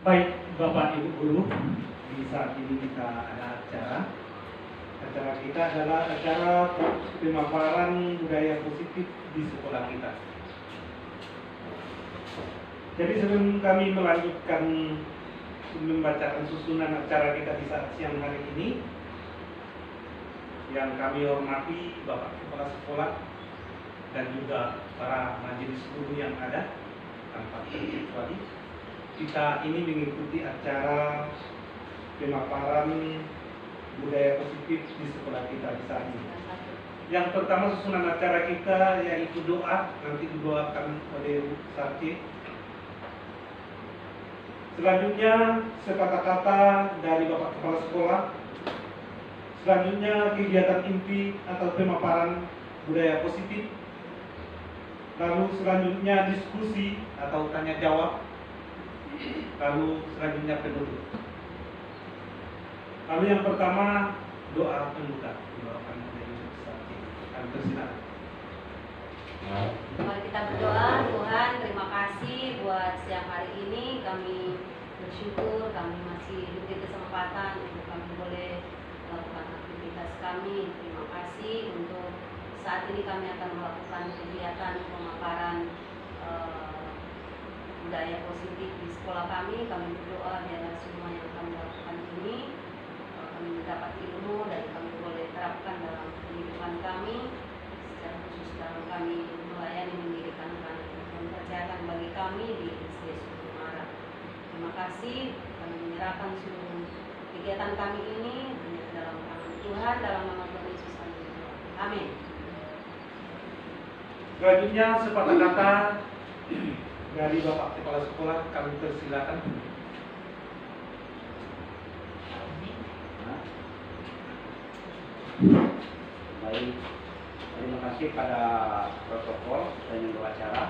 Baik, Bapak Ibu Guru, di saat ini kita ada acara. Acara kita adalah acara pemaparan budaya positif di sekolah kita. Jadi sebelum kami melanjutkan membacakan susunan acara kita di saat siang hari ini, yang kami hormati Bapak Kepala Sekolah dan juga para majelis guru yang ada tanpa terkecuali, kita ini mengikuti acara pemaparan budaya positif di sekolah kita di saat ini. Yang pertama susunan acara kita yaitu doa, nanti didoakan oleh Bu Sarci. Selanjutnya kata-kata dari Bapak Kepala Sekolah. Selanjutnya kegiatan inti atau pemaparan budaya positif. Lalu selanjutnya diskusi atau tanya jawab. Lalu selanjutnya penutup. Lalu yang pertama doa pembuka. Doakan oleh Ibu Sarci. Kami persilakan. Mari kita berdoa. Tuhan, terima kasih buat siang hari ini. Kami bersyukur kami masih diberi kesempatan untuk kami boleh melakukan aktivitas kami. Terima kasih untuk saat ini kami akan melakukan kegiatan pemaparan budaya positif di sekolah kami. Kami berdoa biarlah semua yang kami lakukan ini kami mendapat ilmu dan kami boleh terapkan dalam kehidupan kami, secara khusus dalam kami melayani mendirikan anak dan kesehatan bagi kami di SD Sukumara. Terima kasih, kami menyerahkan seluruh kegiatan kami ini dalam tangan Tuhan, dalam nama Tuhan Yesus kami berdoa. Amin. Selanjutnya sepatah kata dari Bapak Kepala Sekolah, kami persilakan. Baik, terima kasih pada protokol dan yang acara.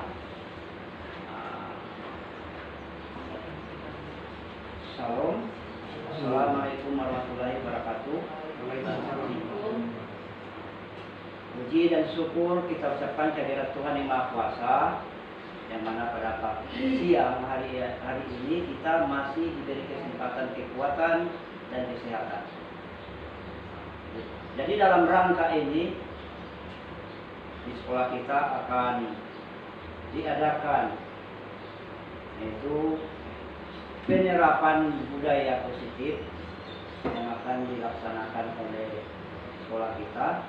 Salam, Assalamualaikum warahmatullahi wabarakatuh. Puji dan syukur kita ucapkan kehadirat Tuhan yang Maha Kuasa, yang mana pada siang hari ini kita masih diberi kesempatan kekuatan dan kesehatan. Jadi dalam rangka ini di sekolah kita akan diadakan yaitu penerapan budaya positif yang akan dilaksanakan oleh sekolah kita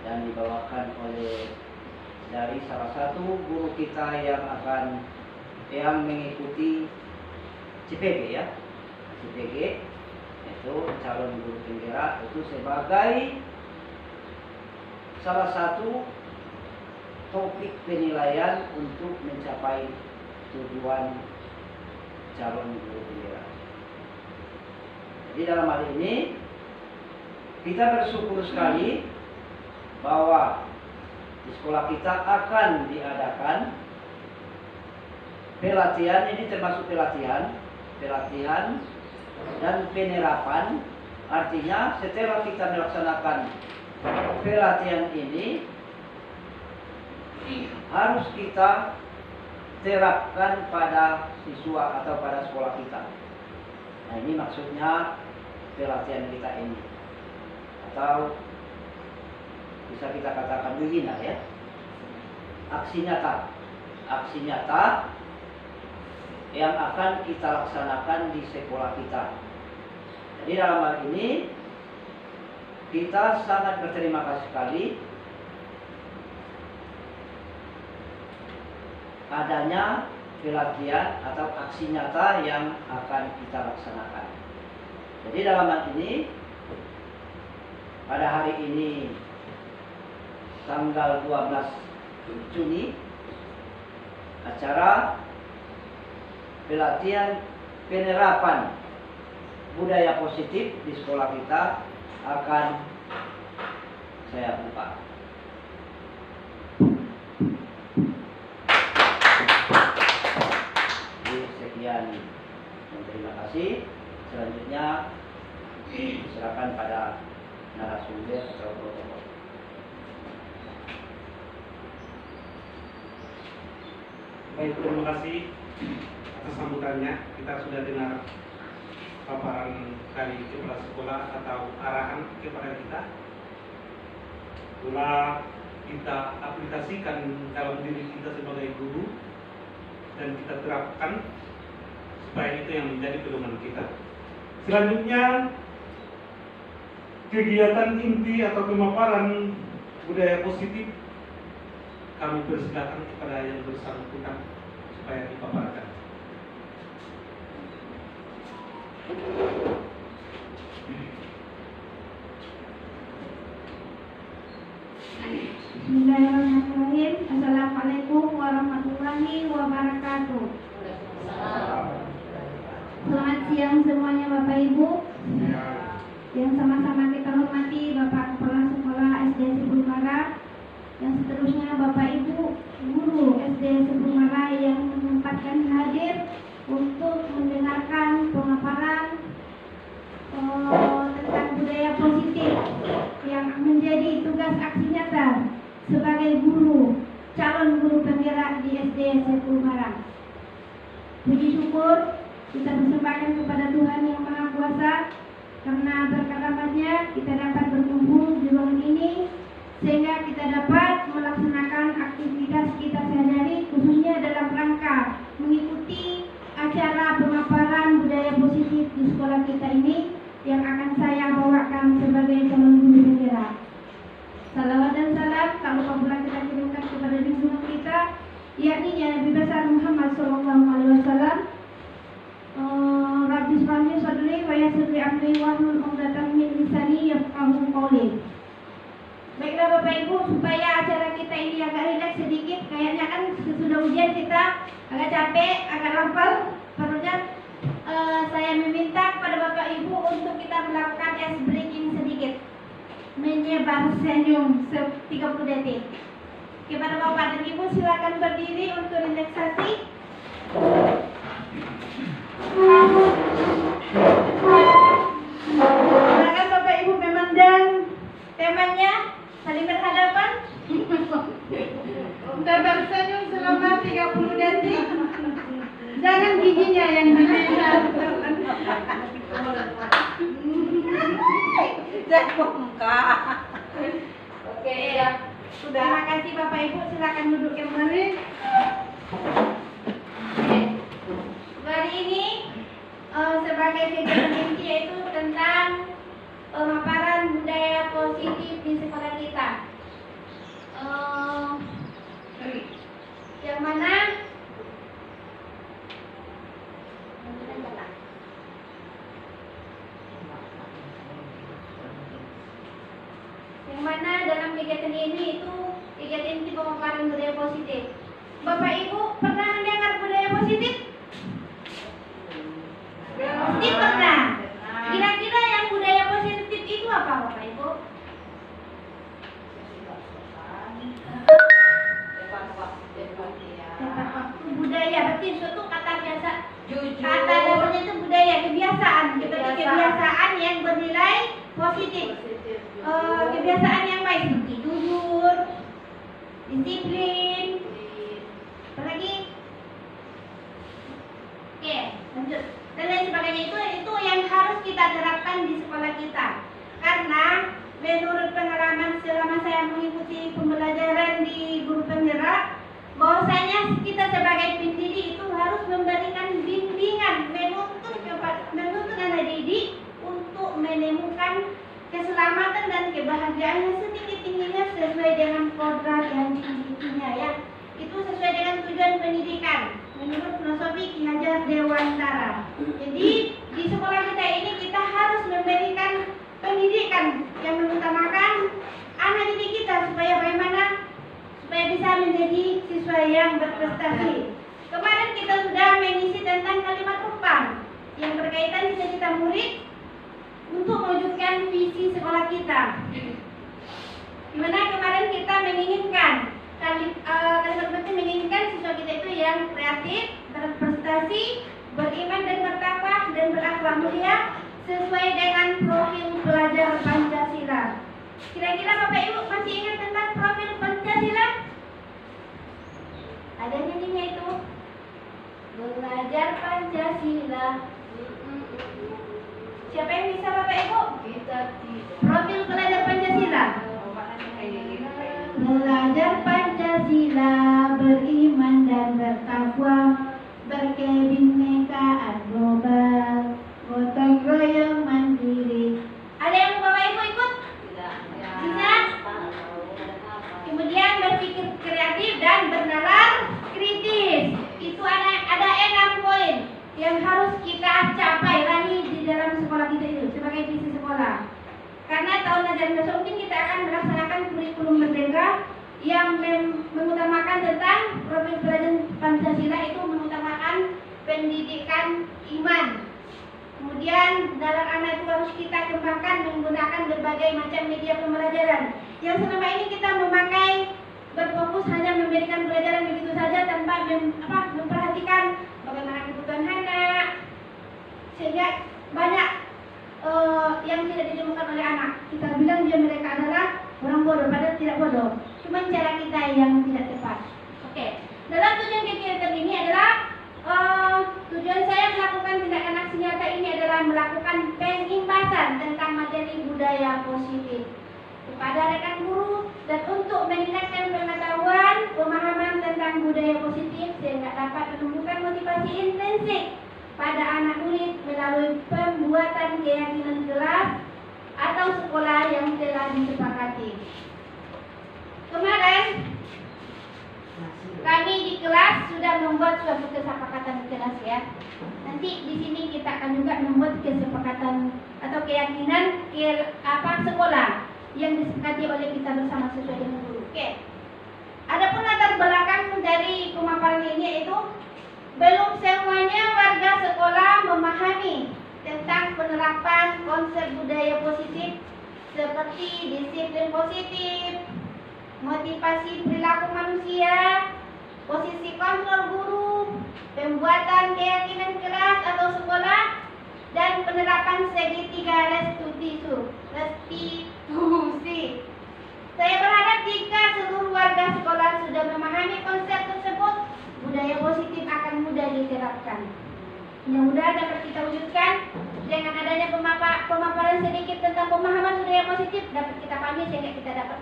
dan dibawakan oleh dari salah satu guru kita yang mengikuti CPG ya, CPG itu calon guru penggerak itu sebagai salah satu topik penilaian untuk mencapai tujuan calon guru penggerak. Jadi dalam hal ini kita bersyukur sekali bahwa di sekolah kita akan diadakan pelatihan, ini termasuk pelatihan dan penerapan. Artinya setelah kita melaksanakan pelatihan ini harus kita terapkan pada siswa atau pada sekolah kita. Nah, ini maksudnya pelatihan kita ini, atau bisa kita katakan begini ya, aksi nyata yang akan kita laksanakan di sekolah kita. Jadi dalam hal ini kita sangat berterima kasih sekali adanya pelatihan atau aksi nyata yang akan kita laksanakan. Jadi dalam hal ini pada hari ini tanggal 12 Juni acara pelatihan penerapan budaya positif di sekolah kita akan saya buka. Jadi sekian, terima kasih. Selanjutnya silakan pada narasumber atau protokol. Baik, terima kasih atas sambutannya. Kita sudah dengar paparan dari kepala sekolah atau arahan kepada kita. Pula kita aplikasikan dalam diri kita sebagai guru dan kita terapkan supaya itu yang menjadi pedoman kita. Selanjutnya, kegiatan inti atau pemaparan budaya positif kami persilakan kepada yang bersangkutan supaya dipaparkan. Bismillahirrahmanirrahim. Assalamualaikum warahmatullahi wabarakatuh. Selamat siang semuanya Bapak Ibu. Yang sama-sama kita hormati Bapak Kepala Sekolah SD Sebulmara, yang seterusnya Bapak Ibu guru SD Sebulmara yang menyempatkan hadir untuk mendengarkan pemaparan tentang budaya positif yang menjadi tugas aksi nyata sebagai guru, calon guru penggerak di SD Sebulmara. Puji syukur kita persembahkan kepada Tuhan Yang Maha Kuasa, karena berkat rahmat-Nya kita dapat berkumpul di ruang ini sehingga kita dapat melaksanakan aktivitas kita sehari-hari, khususnya dalam rangka mengikuti acara pemaparan budaya positif di sekolah kita ini yang akan saya bawakan sebagai calon guru penggerak. Salawat dan salam tak lupa pula kita kirimkan kepada junjungan kita, yakni Nabi besar Muhammad SAW. Rabbi Subhanahu Sadri wa Yasri Amri wa Hlul Uqdatam min lisani yafqahu qawli. Baiklah Bapak Ibu, supaya acara kita ini agak rileks sedikit, kayaknya kan sesudah ujian kita agak capek, agak lapar, perlunya saya meminta kepada Bapak Ibu untuk kita melakukan ice breaking sedikit, menyebar senyum 30 detik. Kepada Bapak dan Ibu silakan berdiri untuk relaksasi. Silakan Bapak Ibu memandang temanya, saling berhadapan. Tersenyum selama 30 detik. Jangan giginya yang dilihat. Oke ya. Sudah. Terima kasih Bapak Ibu, silakan duduk kembali. Hari ini sebagai kegiatan inti yaitu tentang pemaparan budaya positif di sekolah kita. Yang mana dalam kegiatan ini itu kegiatan inti pemaparan budaya positif. Bapak Ibu pernah mendengar budaya positif? Pasti pernah. Kira-kira yang budaya positif itu apa Bapak Ibu? Budaya, berarti suatu kata biasa. Kata dasarnya itu budaya, kebiasaan. Seperti kebiasaan yang bernilai positif. Kebiasaan yang baik seperti jujur, disiplin, apa lagi? Oke, lanjut. Dan lain sebagainya itu yang harus kita terapkan di sekolah kita. Karena menurut pengalaman selama saya mengikuti pembelajaran di guru penggerak, bahwasanya kita sebagai pendidik itu harus memberikan bimbingan, menuntun anak didik untuk menemukan keselamatan dan kebahagiaannya setinggi-tingginya sesuai dengan kodrat yang dimilikinya ya. Itu sesuai dengan tujuan pendidikan menurut filosofi Ki Hajar Dewantara. Jadi di sekolah kita ini kita harus memberikan pendidikan yang mengutamakan anak didik kita supaya bagaimana supaya bisa menjadi siswa yang berprestasi. Kemarin kita sudah mengisi tentang kalimat umpan yang berkaitan cita-cita murid untuk mewujudkan visi sekolah kita. Dimana kemarin kita menginginkan kalimat penting menginginkan siswa kita itu yang kreatif, berprestasi, beriman dan bertakwa dan berakhlak mulia sesuai dengan profil pelajar Pancasila. Kira-kira Bapak Ibu masih ingat tentang profil Pancasila? Ada nyanyinya itu. Belajar Pancasila. Siapa yang bisa Bapak Ibu? Kita tidak. Profil pelajar Pancasila. Belajar Pancasila, beriman dan bertakwa, berkebinekaan global, gotong royong mandiri. Ada yang Bapak Ibu ikut? Tidak. Bisa? Kemudian berpikir kreatif dan bernalar kritis. Itu ada 6 poin yang harus kita capai raih di dalam sekolah kita itu sebagai visi sekolah. Karena tahun ajaran besok mungkin kita akan melaksanakan kurikulum merdeka yang mengutamakan tentang profil pelajar Pancasila, itu mengutamakan pendidikan iman. Kemudian dalam anak itu harus kita kembangkan menggunakan berbagai macam media pembelajaran. Yang selama ini kita memakai berfokus hanya memberikan pelajaran begitu saja tanpa memperhatikan bagaimana kebutuhan anak, sehingga banyak yang tidak ditemukan oleh anak. Kita bilang mereka adalah orang bodoh, padahal tidak bodoh. Cuma cara kita yang tidak tepat. Oke. Dalam tujuan kegiatan ini adalah tujuan saya melakukan tindakan aksi nyata ini adalah melakukan pengimbasan tentang materi budaya positif kepada rekan guru dan untuk meningkatkan pengetahuan, pemahaman tentang budaya positif sehingga dapat menumbuhkan motivasi intrinsik pada anak murid melalui pembuatan keyakinan kelas atau sekolah yang telah disepakati. Kemarin kami di kelas sudah membuat suatu kesepakatan kelas ya. Nanti di sini kita akan juga membuat kesepakatan atau keyakinan sekolah yang disepakati oleh kita bersama sesuai dengan guru. Oke. Adapun latar belakang dari pemaparan ini yaitu belum semuanya warga sekolah memahami tentang penerapan konsep budaya positif seperti disiplin positif, motivasi perilaku manusia, posisi kontrol guru, pembuatan keyakinan kelas atau sekolah, dan penerapan segitiga restitusi. Saya berharap jika seluruh warga sekolah sudah memahami konsep tersebut, budaya positif akan mudah diterapkan. Mudah-mudahan dapat kita wujudkan dengan adanya pemaparan sedikit tentang pemahaman budaya positif dapat kita pahami sehingga kita dapat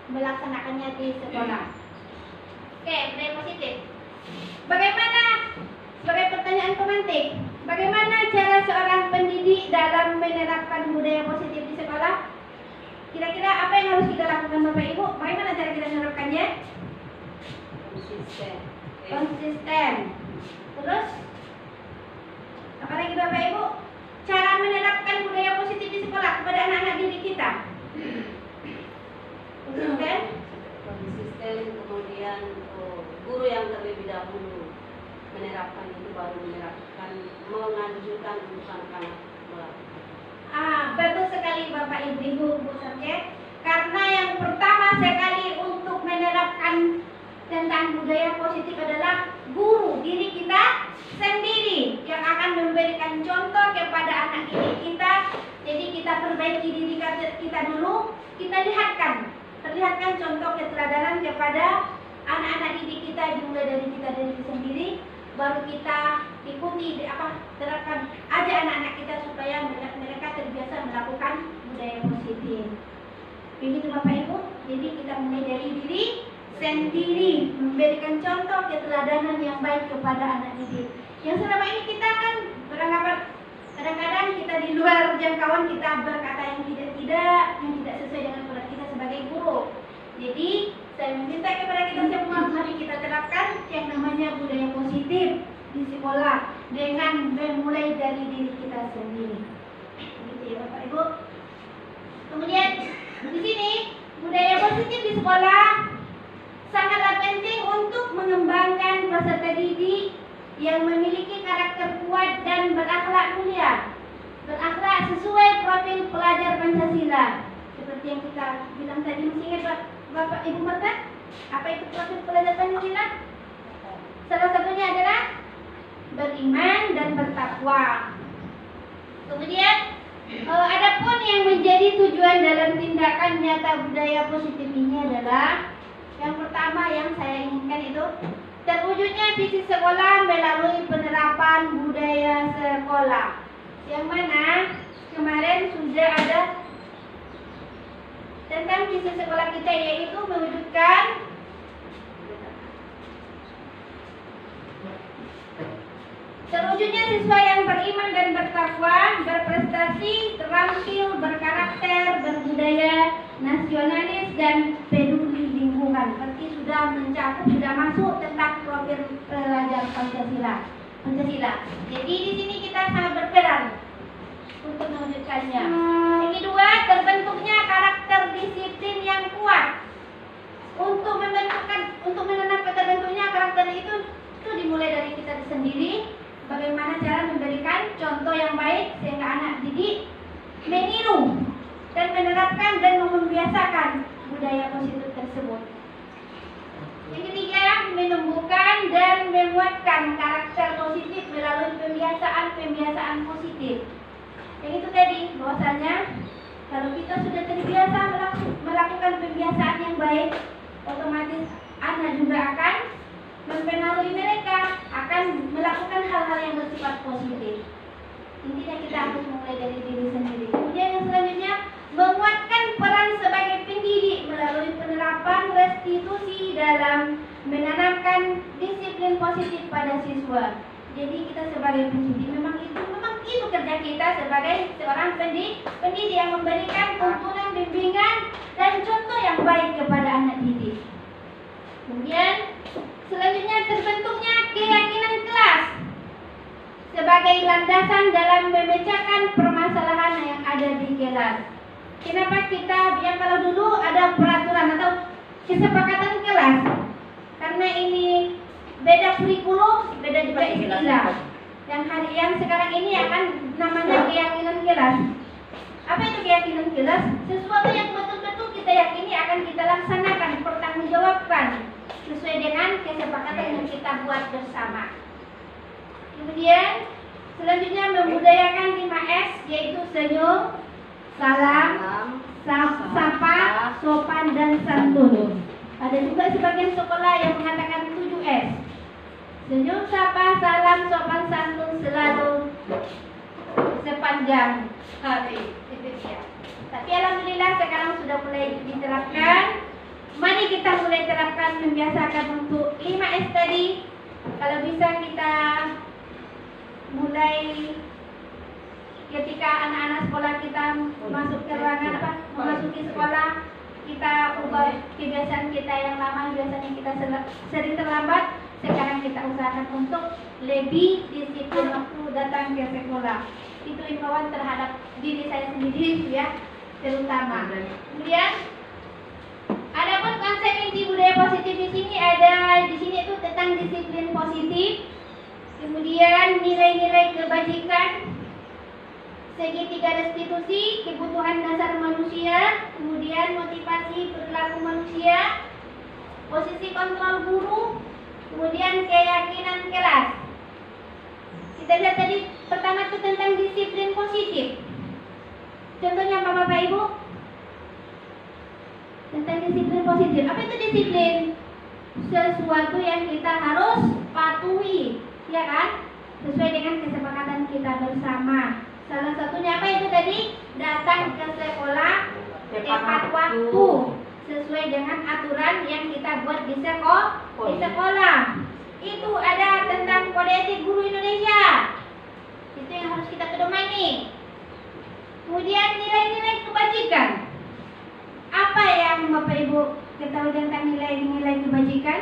melaksanakannya di sekolah. Oke, budaya positif. Bagaimana, sebagai pertanyaan pemantik, bagaimana cara seorang pendidik dalam menerapkan budaya positif di sekolah? Kira-kira apa yang harus kita lakukan Bapak Ibu? Bagaimana cara kita menerapkannya? Konsisten. Terus? Apa lagi Bapak Ibu? Cara menerapkan budaya positif di sekolah kepada anak-anak didik kita. Konsisten, kemudian guru yang terlebih dahulu menerapkan itu baru menerapkan, menganjurkan untuk anak-anak melakukan. Betul sekali Bapak Ibu Bu Sarjek. Karena yang pertama sekali untuk menerapkan tentang budaya positif adalah guru diri kita sendiri yang akan memberikan contoh kepada anak didik kita. Jadi kita perbaiki diri kita dulu, kita perlihatkan contoh keteladanan kepada anak-anak didik kita, dimulai dari kita sendiri, baru kita ikuti terapkan aja anak-anak kita supaya mereka terbiasa melakukan budaya positif. Begitu Bapak Ibu. Jadi kita mulai dari diri sendiri, memberikan contoh keteladanan yang baik kepada anak didik. Yang selama ini kita kan beranggapan kadang-kadang kita di luar jangkauan kita berkata yang tidak sesuai dengan peran kita sebagai guru. Jadi saya meminta kepada kita semua, mari kita terapkan yang namanya budaya positif di sekolah dengan memulai dari diri kita sendiri. Begitu ya Bapak Ibu. Kemudian di sini budaya positif di sekolah sangatlah penting untuk mengembangkan peserta didik yang memiliki karakter kuat dan berakhlak mulia, berakhlak sesuai profil pelajar Pancasila. Seperti yang kita bilang tadi, masih ingat Bapak Ibu Marta? Apa itu profil pelajar Pancasila? Salah satunya adalah beriman dan bertakwa. Kemudian adapun yang menjadi tujuan dalam tindakan nyata budaya positif ini adalah yang pertama yang saya inginkan itu Terwujudnya visi sekolah melalui penerapan budaya sekolah, yang mana kemarin sudah ada tentang visi sekolah kita, yaitu mewujudkan terwujudnya siswa yang beriman dan bertakwa, berprestasi, terampil, berkarakter, berbudaya, nasionalis, dan peduli lingkungan. Berarti sudah mencakup, sudah masuk tentang profil pelajar Pancasila. Jadi di sini kita sangat berperan untuk mewujudkannya. Yang kedua, terbentuknya karakter disiplin yang kuat. Untuk menanam terbentuknya karakter itu dimulai dari kita sendiri. Bagaimana cara memberikan contoh yang baik sehingga anak didik meniru dan menerapkan dan membiasakan budaya positif tersebut. Yang ketiga, menumbuhkan dan menguatkan karakter positif melalui pembiasaan positif. Yang itu tadi, bahwasanya kalau kita sudah terbiasa melakukan pembiasaan yang baik, otomatis anak juga akan mempengaruhi mereka akan melakukan hal-hal yang bersifat positif. Intinya kita harus mulai dari diri sendiri. Kemudian yang selanjutnya, menguatkan peran sebagai pendidik melalui penerapan restitusi dalam menanamkan disiplin positif pada siswa. Jadi kita sebagai pendidik memang itu kerja kita sebagai seorang pendidik yang memberikan tuntunan, bimbingan, dan contoh yang baik kepada anak didik. Kemudian selanjutnya, terbentuknya keyakinan kelas sebagai landasan dalam memecahkan permasalahan yang ada di kelas. Kenapa kita, yang kalau dulu ada peraturan atau kesepakatan kelas, karena ini beda kurikulum, beda juga istilah. Yang sekarang ini akan namanya keyakinan kelas. Apa itu keyakinan kelas? Sesuatu yang betul-betul kita yakini akan kita laksanakan, pertanggungjawabkan sesuai dengan kesepakatan yang kita buat bersama. Kemudian selanjutnya, membudayakan 5S, yaitu senyum, salam, sapa, sopan, dan santun. Ada juga sebagian sekolah yang mengatakan 7S. Senyum, sapa, salam, sopan, santun selalu sepanjang hari. Itu dia. Tapi alhamdulillah sekarang sudah mulai diterapkan. Mari kita mulai terapkan, membiasakan untuk 5S tadi. Kalau bisa kita mulai ketika anak-anak sekolah kita masuk ke ruangan memasuki sekolah, kita ubah kebiasaan kita yang lama, biasanya kita sering terlambat. Sekarang kita usahakan untuk lebih disiplin waktu datang ke sekolah. Itu imbauan terhadap diri saya sendiri ya, terutama. Kemudian adapun konsep inti budaya positif di sini itu tentang disiplin positif, kemudian nilai-nilai kebajikan, segitiga restitusi, kebutuhan dasar manusia, kemudian motivasi perilaku manusia, posisi kontrol guru, kemudian keyakinan kelas. Kita lihat tadi pertama itu tentang disiplin positif. Contohnya apa Bapak Ibu? Tentang disiplin positif. Apa itu disiplin? Sesuatu yang kita harus patuhi, ya kan? Sesuai dengan kesepakatan kita bersama. Salah satunya apa itu tadi? Datang ke sekolah tepat waktu, sesuai dengan aturan yang kita buat di sekolah. Itu ada tentang kode etik guru Indonesia. Itu yang harus kita pedomani. Kemudian nilai-nilai kebajikan. Apa yang Bapak Ibu ketahui tentang nilai-nilai kebajikan?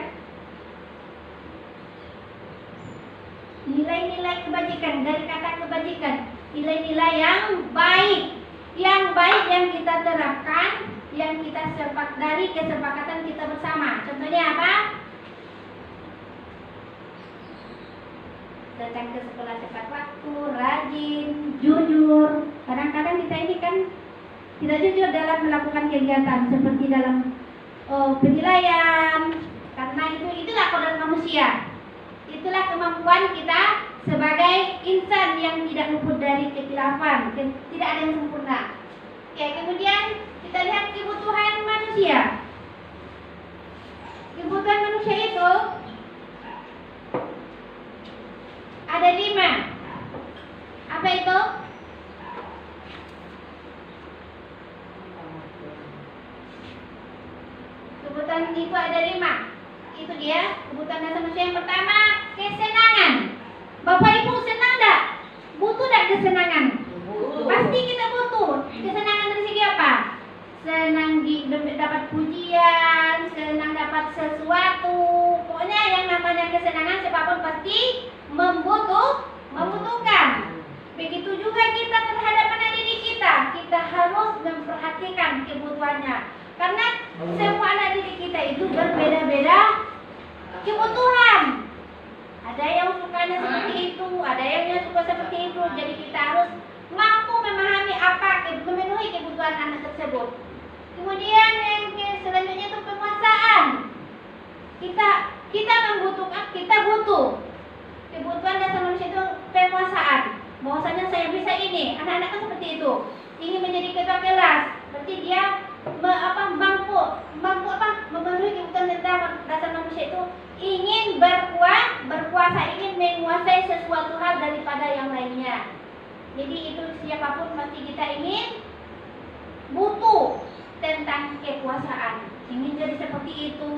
Nilai-nilai kebajikan, dari kata kebajikan, nilai-nilai yang baik yang kita terapkan, yang kita dari kesepakatan kita bersama. Contohnya apa? Datang ke sekolah tepat waktu, rajin, jujur. Kadang-kadang kita ini kan tidak jujur dalam melakukan kegiatan seperti dalam penilaian, karena itulah kodrat manusia. Itulah kemampuan kita sebagai insan yang tidak luput dari kekhilafan, tidak ada yang sempurna. Oke, kemudian kita lihat kebutuhan manusia. Kebutuhan manusia itu Ada 5. Apa itu? Kebutuhan itu ada 5. Itu dia kebutuhan dasar manusia. Yang pertama, kesenangan. Bapak Ibu senang enggak? Butuh enggak kesenangan? Pasti kita butuh. Kesenangan dari segi apa? Senang dapat pujian, senang dapat sesuatu. Pokoknya yang namanya kesenangan siapapun pasti membutuhkan. Begitu juga kita terhadap anak didik kita. Kita harus memperhatikan kebutuhannya. Karena semua anak didik kita itu berbeda-beda kebutuhan. Ada yang sukanya seperti itu, ada yang suka seperti itu. Jadi kita harus mampu memahami memenuhi kebutuhan anak tersebut. Kemudian yang selanjutnya itu penguasaan. Kita membutuhkan, kita butuh. Kebutuhan dasar manusia itu penguasaan. Bahwasanya saya bisa ini, anak-anak kan seperti itu. Ingin menjadi ketua kelas, berarti dia mampu memenuhi kebutuhan dasar manusia itu, ingin berkuasa, ingin menguasai sesuatu hal daripada yang lainnya. Jadi itu siapapun pasti kita ingin butuh tentang kekuasaan, ingin jadi seperti itu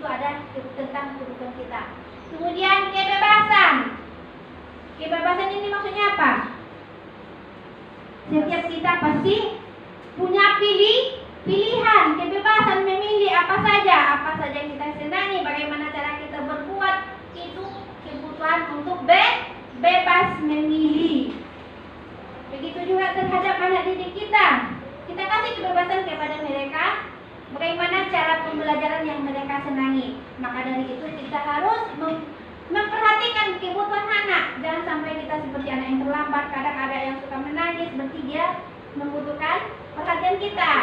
ada tentang kebutuhan kita. Kemudian kebebasan. Kebebasan ini maksudnya apa? Setiap kita pasti punya pilihan, kebebasan memilih apa saja yang kita senangi, bagaimana cara kita berbuat, itu kebutuhan untuk bebas memilih. Begitu juga terhadap anak didik kita. Kita kasih kebebasan kepada mereka, bagaimana cara pembelajaran yang mereka senangi. Maka dari itu kita harus memperhatikan kebutuhan anak. Jangan sampai kita seperti anak yang terlambat. Kadang ada yang suka menangis, berarti dia membutuhkan perhatian kita.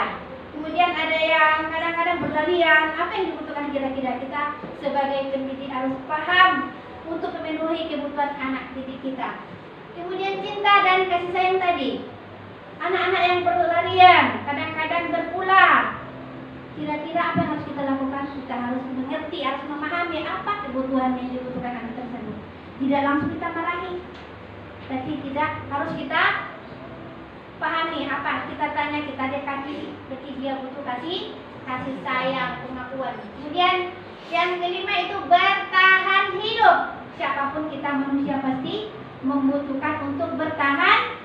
Kemudian ada yang kadang-kadang berlarian. Apa yang dibutuhkan kira-kira? Kita sebagai pendidik harus paham untuk memenuhi kebutuhan anak didik kita. Kemudian cinta dan kasih sayang tadi. Anak-anak yang berlarian, kadang-kadang berulah. Kira-kira apa yang harus kita lakukan? Kita harus mengerti, harus memahami apa kebutuhan yang dibutuhkan anak tersebut. Tidak langsung kita marahi, tapi tidak harus kita pahami apa. Kita tanya, kita dekati, berarti dia butuh kasih sayang, pengakuan. Kemudian yang kelima itu bertahan hidup. Siapapun kita manusia pasti membutuhkan untuk bertahan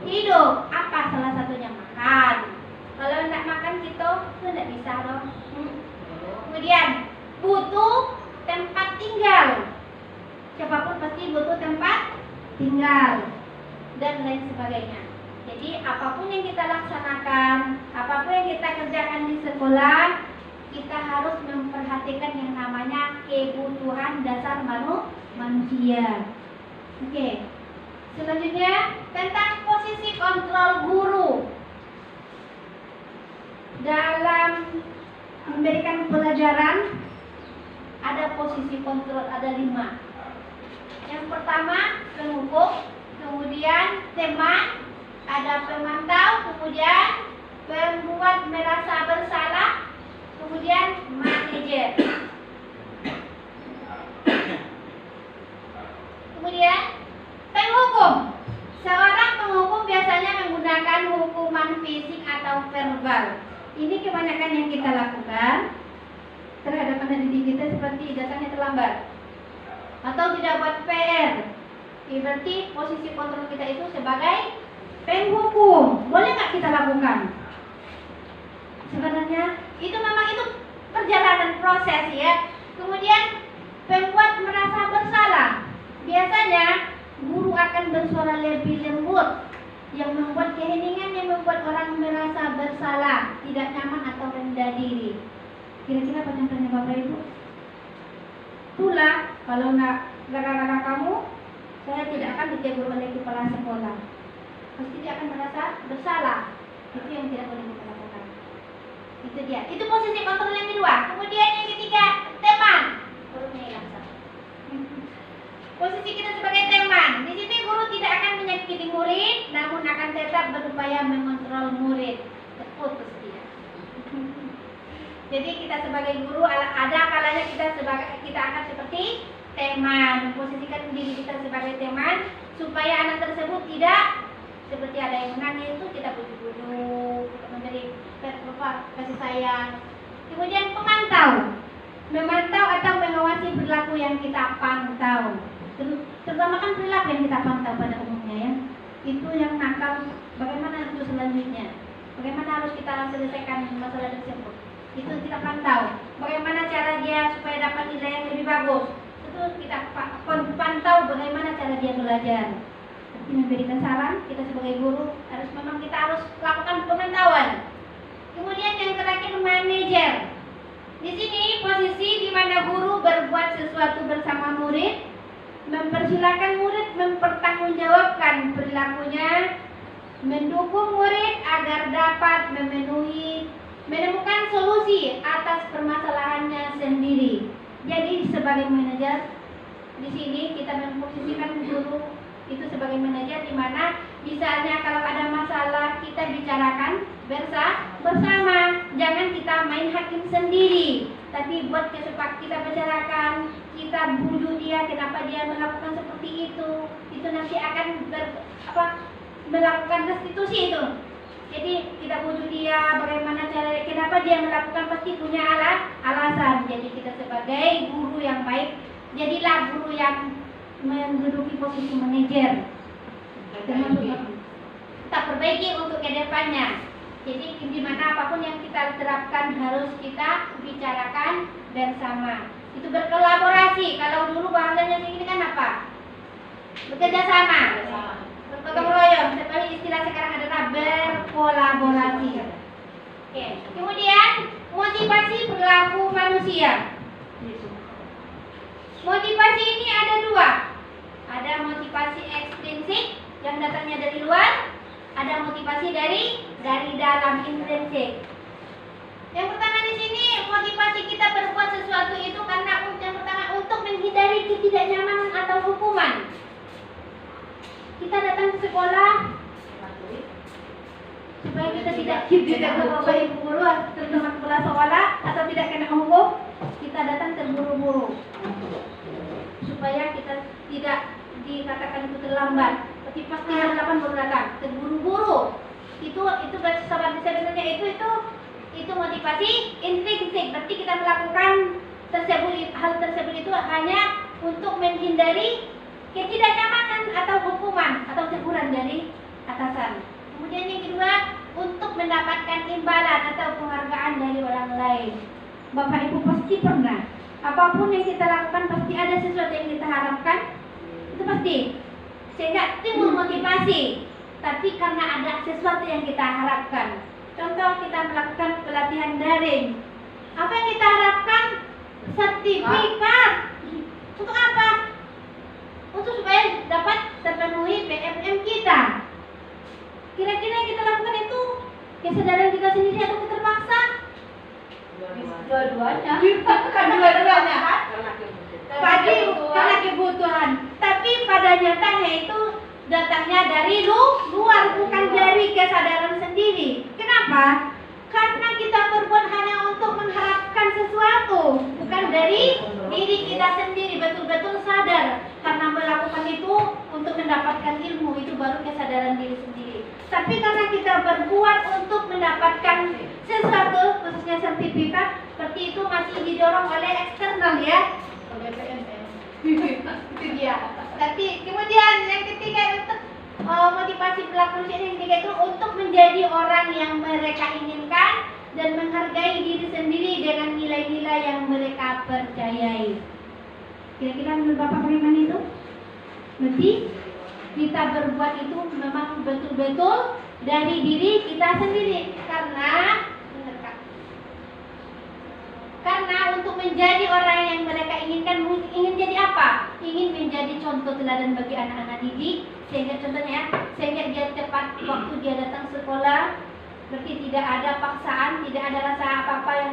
hidup. Apa salah satunya? Makan. Kalau tidak makan kita tidak bisa dong. Kemudian butuh tempat tinggal. Siapapun pasti butuh tempat tinggal dan lain sebagainya. Jadi apapun yang kita laksanakan, apapun yang kita kerjakan di sekolah, kita harus memperhatikan yang namanya kebutuhan dasar manusia. Oke. Selanjutnya tentang posisi kontrol guru dalam memberikan pelajaran. Ada posisi kontrol, ada 5. Yang pertama penghukum, kemudian teman, ada pemantau, kemudian pembuat merasa bersalah, kemudian manajer. Kemudian penghukum. Seorang penghukum biasanya menggunakan hukuman fisik atau verbal. Ini kebanyakan yang kita lakukan terhadap anak didik kita, seperti datangnya terlambat atau tidak buat PR. Berarti posisi kontrol kita itu sebagai penghukum. Boleh nggak kita lakukan? Sebenarnya itu memang itu perjalanan proses ya. Kemudian pembuat merasa bersalah. Biasanya guru akan bersuara lebih lembut, yang membuat keheningan, yang membuat orang merasa bersalah, tidak nyaman atau rendah diri. Kira-kira apa contohnya Bapak Ibu? Itulah, kalau nggak gara-gara kamu, saya tidak akan ditegur oleh kepala sekolah. Pasti dia akan merasa bersalah. Itu yang tidak boleh kita lakukan. Itu dia. Itu posisi kontrol yang kedua. Kemudian yang ketiga, teman. Gurunya hilang satu. Posisi kita sebagai teman. Di sini guru tidak akan menyakiti murid, namun akan tetap berupaya mengontrol murid. Terputus dia. Jadi kita sebagai guru ada kalanya kita akan seperti teman, memposisikan diri kita sebagai teman supaya anak tersebut tidak seperti ada yang menangis itu kita bujuk-bujuk, memberi kasih sayang. Kemudian memantau atau mengawasi perilaku yang kita pantau. Terutama kan perilaku yang kita pantau pada umumnya ya. Itu yang nakal, bagaimana untuk selanjutnya? Bagaimana harus kita selesaikan masalah tersebut? Itu kita pantau. Bagaimana cara dia supaya dapat nilai yang lebih bagus? Itu kita pantau bagaimana cara dia belajar. Seperti memberikan saran, kita sebagai guru kita harus lakukan pemantauan. Kemudian yang terakhir manajer. Di sini posisi di mana guru berbuat sesuatu bersama murid, mempersilahkan murid mempertanggungjawabkan perilakunya, mendukung murid agar dapat menemukan solusi atas permasalahannya sendiri. Jadi sebagai manajer di sini kita memposisikan guru itu sebagai manajer, di mana misalnya kalau ada masalah kita bicarakan bersama, jangan kita main hakim sendiri, tapi buat kita bicarakan, kita bujuk dia kenapa dia melakukan seperti itu nanti akan melakukan restitusi itu. Jadi kita bujuk dia bagaimana cara, kenapa dia melakukan, pasti punya alasan. Jadi kita sebagai guru yang baik, jadilah guru yang menduduki posisi manajer. Kita perbaiki untuk kedepannya. Jadi di mana apapun yang kita terapkan harus kita bicarakan bersama. Itu berkolaborasi. Kalau dulu bahasanya ini kan apa? Bekerja sama. Bergotong royong. Tapi istilah sekarang adalah berkolaborasi. Oke. Kemudian motivasi perilaku manusia. Motivasi ini ada dua. Ada motivasi ekstrinsik yang datangnya dari luar, ada motivasi dari dalam intrinsik. Yang pertama di sini motivasi kita berbuat sesuatu itu karena yang pertama untuk menghindari ketidaknyamanan atau hukuman. Kita datang ke sekolah supaya kita tidak membawa guru terutama kepala sekolah atau tidak kena hukum, kita datang terburu-buru supaya kita tidak dikatakan itu terlambat, tapi pasti jam 8 baru datang, terburu-buru. Itu sahabat sebenarnya itu motivasi intrinsik. Berarti kita melakukan hal tersebut itu hanya untuk menghindari ketidaknyamanan atau hukuman atau teguran dari atasan. Kemudian yang kedua, untuk mendapatkan imbalan atau penghargaan dari orang lain. Bapak Ibu pasti pernah, apapun yang kita lakukan pasti ada sesuatu yang kita harapkan, itu pasti, sehingga timbul motivasi. Tapi karena ada sesuatu yang kita harapkan, contoh kita melakukan pelatihan daring, apa yang kita harapkan? Sertifikat. Untuk apa? Untuk supaya dapat terpenuhi PMM kita. Kira-kira yang kita lakukan itu kesadaran kita sendiri atau terpaksa? Dua-duanya. Dua-duanya. Karena kebutuhan. Tapi pada nyatanya itu datangnya dari luar, bukan dari kesadaran sendiri. Kenapa? Karena kita berbuat hanya untuk mengharapkan sesuatu, bukan dari diri kita sendiri. Betul-betul sadar karena melakukan itu untuk mendapatkan ilmu, itu baru kesadaran diri sendiri. Tapi karena kita berbuat untuk mendapatkan sesuatu, khususnya sertifikat, seperti itu masih didorong oleh eksternal ya, oleh PMM. Itu dia. Tapi kemudian yang ketiga untuk motivasi pelaku usia yang ketiga itu untuk menjadi orang yang mereka inginkan dan menghargai diri sendiri dengan nilai-nilai yang mereka percayai. Kira-kira menurut Bapak bagaimana itu? Berarti kita berbuat itu memang betul-betul dari diri kita sendiri, karena untuk menjadi orang yang mereka inginkan, ingin jadi apa? Ingin menjadi contoh teladan bagi anak-anak didik, sehingga dia tepat waktu dia datang sekolah. Berarti tidak ada paksaan, tidak ada rasa apa-apa yang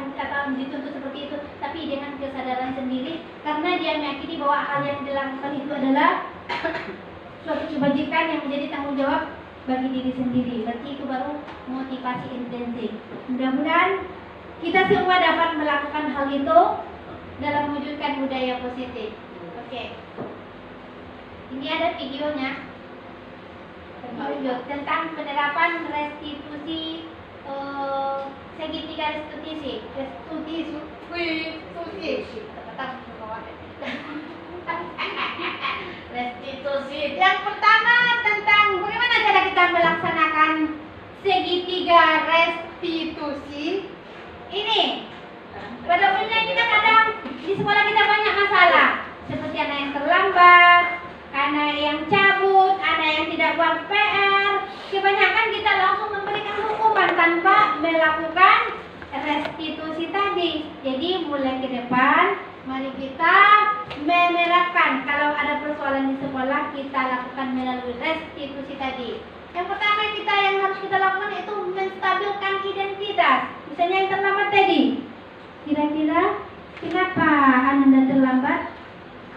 dituntut seperti itu, tapi dengan kesadaran sendiri, karena dia meyakini bahwa hal yang dilakukan itu adalah suatu kebajikan yang menjadi tanggung jawab bagi diri sendiri. Berarti itu baru motivasi intrinsik. Mudah-mudahan kita semua dapat melakukan hal itu dalam mewujudkan budaya positif. Oke. Ini ada videonya. Video tentang penerapan restitusi segitiga restitusi. Restitusi. Yang pertama tentang bagaimana cara kita melaksanakan segitiga restitusi. Ini pada umumnya kita kadang di sekolah kita banyak masalah, seperti anak yang terlambat, anak yang cabut, anak yang tidak buat PR. Kebanyakan kita langsung memberikan hukuman tanpa melakukan restitusi tadi. Jadi mulai ke depan, mari kita menerapkan. Kalau ada persoalan di sekolah, kita lakukan melalui restitusi tadi. Yang pertama yang harus kita lakukan itu menstabilkan identitas. Misalnya yang terlambat tadi, kira-kira kenapa Anda terlambat?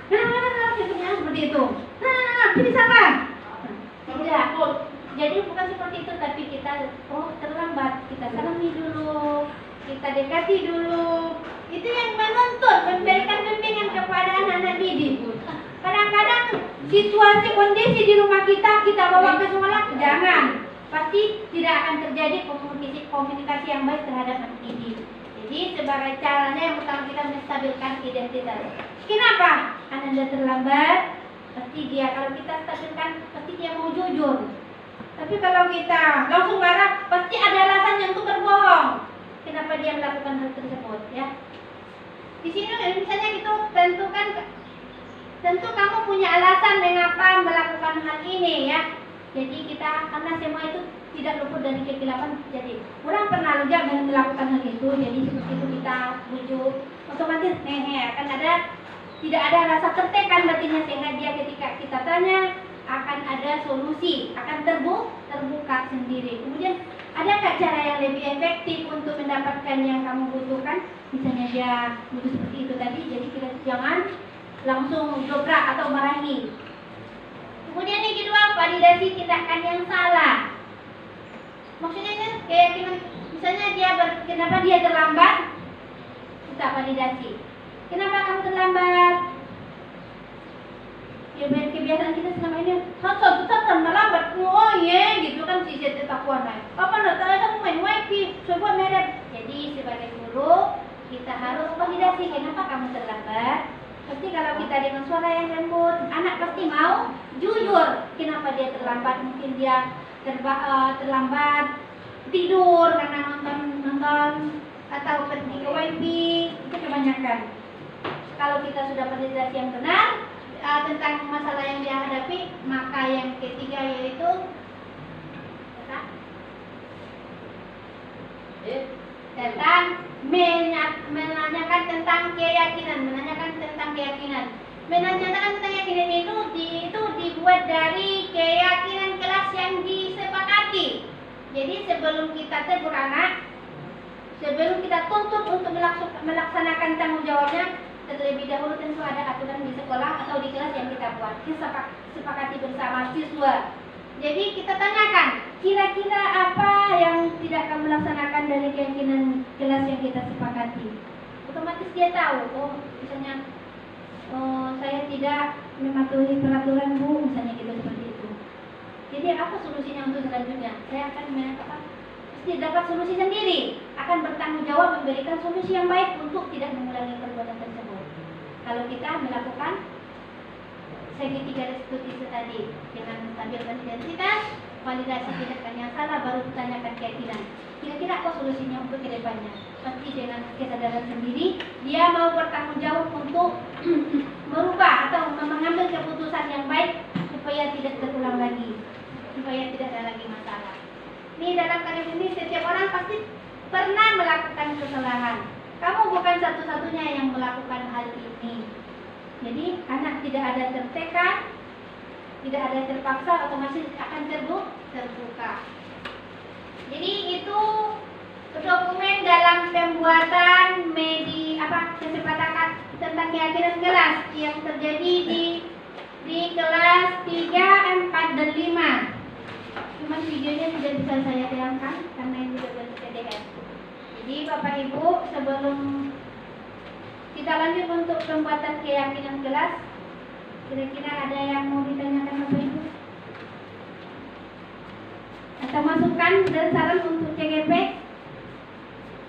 Kenapa sebetulnya seperti itu? Ini salah. Tidak. Jadi bukan seperti itu, tapi kita terlambat, kita salami dulu, kita dekati dulu. Itu yang menuntut, memberikan bimbingan kepada anak-anak didik. Kadang-kadang situasi kondisi di rumah kita bawa ke sekolah, jangan. Pasti tidak akan terjadi komunikasi yang baik terhadap anak didik. Jadi sebagai caranya yang pertama kita menstabilkan identitas. Kenapa Anda terlambat? Pasti dia, kalau kita stabilkan, pasti dia mau jujur. Tapi kalau kita langsung marah, pasti ada alasannya untuk berbohong. Kenapa dia melakukan hal tersebut, ya? Di sini misalnya kita tentu kamu punya alasan mengapa melakukan hal ini, ya. Jadi kita, karena semua itu tidak luput dari kekilapan, jadi orang pernah juga melakukan hal itu, jadi seperti itu kita bujuk, otomatis akan ada, tidak ada rasa tertekan batinnya, sehingga dia ketika kita tanya akan ada solusi, akan terbuka sendiri. Kemudian adakah cara yang lebih efektif untuk mendapatkan yang kamu butuhkan? Misalnya dia butuh seperti itu tadi, jadi kita jangan langsung dobrak atau marahi. Kemudian yang kedua, validasi tindakan yang salah. Maksudnya keyakinan, misalnya kenapa dia terlambat? Kita validasi. Kenapa kamu terlambat? Ya kebiasaan kita selama ini, tetap melambat. Oh iya, gitu kan si takuan naik. Apa nak tahu main wifi, coba merek. Jadi sebagai guru kita harus validasi kenapa kamu terlambat. Pasti kalau kita dengan suara yang lembut, anak pasti mau jujur. Kenapa dia terlambat? Mungkin dia terlambat tidur karena nonton atau pergi ke wifi. Itu kebanyakan. Kalau kita sudah validasi yang benar tentang masalah yang dia hadapi, maka yang ketiga yaitu tentang menanyakan tentang keyakinan. Menanyakan tentang keyakinan itu dibuat dari keyakinan kelas yang disepakati. Jadi sebelum kita tegur anak, sebelum kita tuntut untuk melaksanakan tanggung jawabnya, terlebih dahulu tentu ada aturan di sekolah atau di kelas yang kita buat, disepakati bersama siswa. Jadi kita tanyakan, kira-kira apa yang tidak kamu laksanakan dari keyakinan kelas yang kita sepakati. Otomatis dia tahu, misalnya saya tidak mematuhi peraturan Bu, misalnya gitu, seperti itu. Jadi apa solusinya untuk selanjutnya? Saya akan pasti dapat solusi sendiri, akan bertanggung jawab memberikan solusi yang baik untuk tidak mengulangi perbuatan tersebut. Kalau kita melakukan segitiga restitusi tadi dengan menstabilkan identitas, validasi tindakan yang salah, baru ditanyakan keyakinan. Kira-kira apa solusinya untuk kedepannya? Pasti dengan kesadaran sendiri, dia mau bertanggung jawab untuk merubah atau mengambil keputusan yang baik supaya tidak terulang lagi, supaya tidak ada lagi masalah. Ini dalam karir ini setiap orang pasti pernah melakukan kesalahan. Kamu bukan satu-satunya yang melakukan hal ini. Jadi anak tidak ada tertekan, tidak ada terpaksa, otomatis akan terbuka. Jadi itu dokumen dalam pembuatan kesepakatan tentang keyakinan kelas yang terjadi di kelas 3, 4, dan 5. Cuma videonya tidak bisa saya tayangkan karena ini sudah PDF. Jadi Bapak Ibu, sebelum kita lanjut untuk pembuatan keyakinan kelas, Kira-kira ada yang mau ditanyakan Bapak Ibu? Atau masukan dan saran untuk CGP?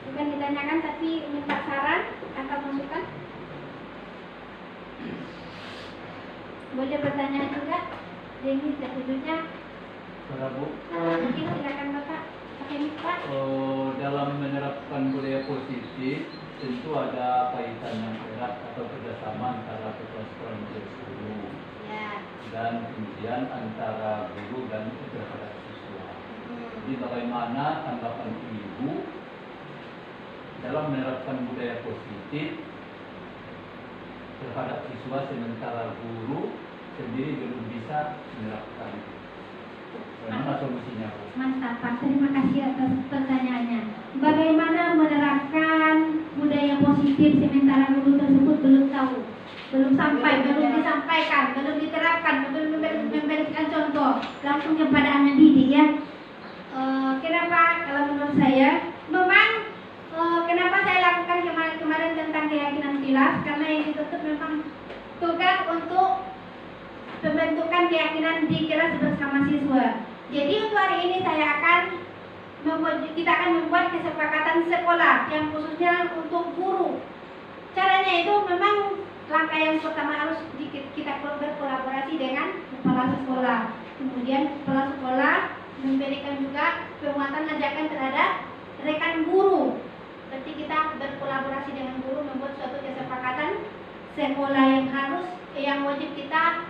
Bukan ditanyakan tapi minta saran atau masukan? Boleh bertanya juga. Jadi sebetulnya Bu, mungkin silakan Bapak. Pakai mic Pak. dalam menerapkan budaya positif tentu ada kaitan yang erat atau kerjasama antara kepala sekolah dan guru Ya. dan kemudian antara guru dan terhadap siswa. Jadi bagaimana tanggapan Ibu dalam menerapkan budaya positif terhadap siswa sementara guru sendiri belum bisa menerapkan? Bagaimana solusinya, Bu? Mantap Pak, terima kasih atas pertanyaannya. Bagaimana menerapkan budaya positif sementara guru tersebut belum tahu, belum sampai, belum disampaikan, belum diterapkan, belum memberikan contoh langsung kepada anak didik ya. Kenapa? Kalau menurut saya, memang kenapa saya lakukan kemarin tentang keyakinan kelas, karena ini tetap memang tugas untuk pembentukan keyakinan di kelas bersama siswa. Jadi untuk hari ini kita akan membuat kesepakatan sekolah yang khususnya untuk guru. Caranya itu memang langkah yang pertama harus kita berkolaborasi dengan kepala sekolah. Kemudian kepala sekolah memberikan juga penguatan ajakan terhadap rekan guru. Berarti kita berkolaborasi dengan guru membuat suatu kesepakatan sekolah yang wajib kita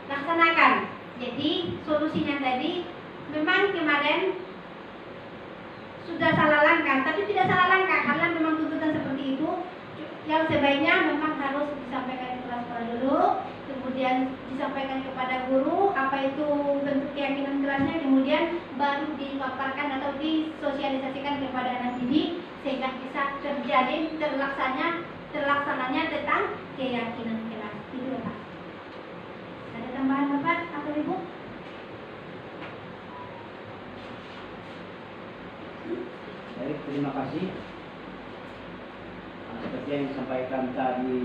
laksanakan. Jadi solusinya tadi memang kemarin sudah salah langkah, tapi tidak salah langkah karena memang tuntutan seperti itu. Yang sebaiknya memang harus disampaikan ke kelas sekolah dulu, kemudian disampaikan kepada guru apa itu bentuk keyakinan kelasnya, kemudian baru dipaparkan atau disosialisasikan kepada anak didik sehingga bisa terjadi terlaksananya tentang keyakinan kelas. Itu Pak. Ada tambahan Bapak atau Ibu? Baik, terima kasih. Seperti yang disampaikan tadi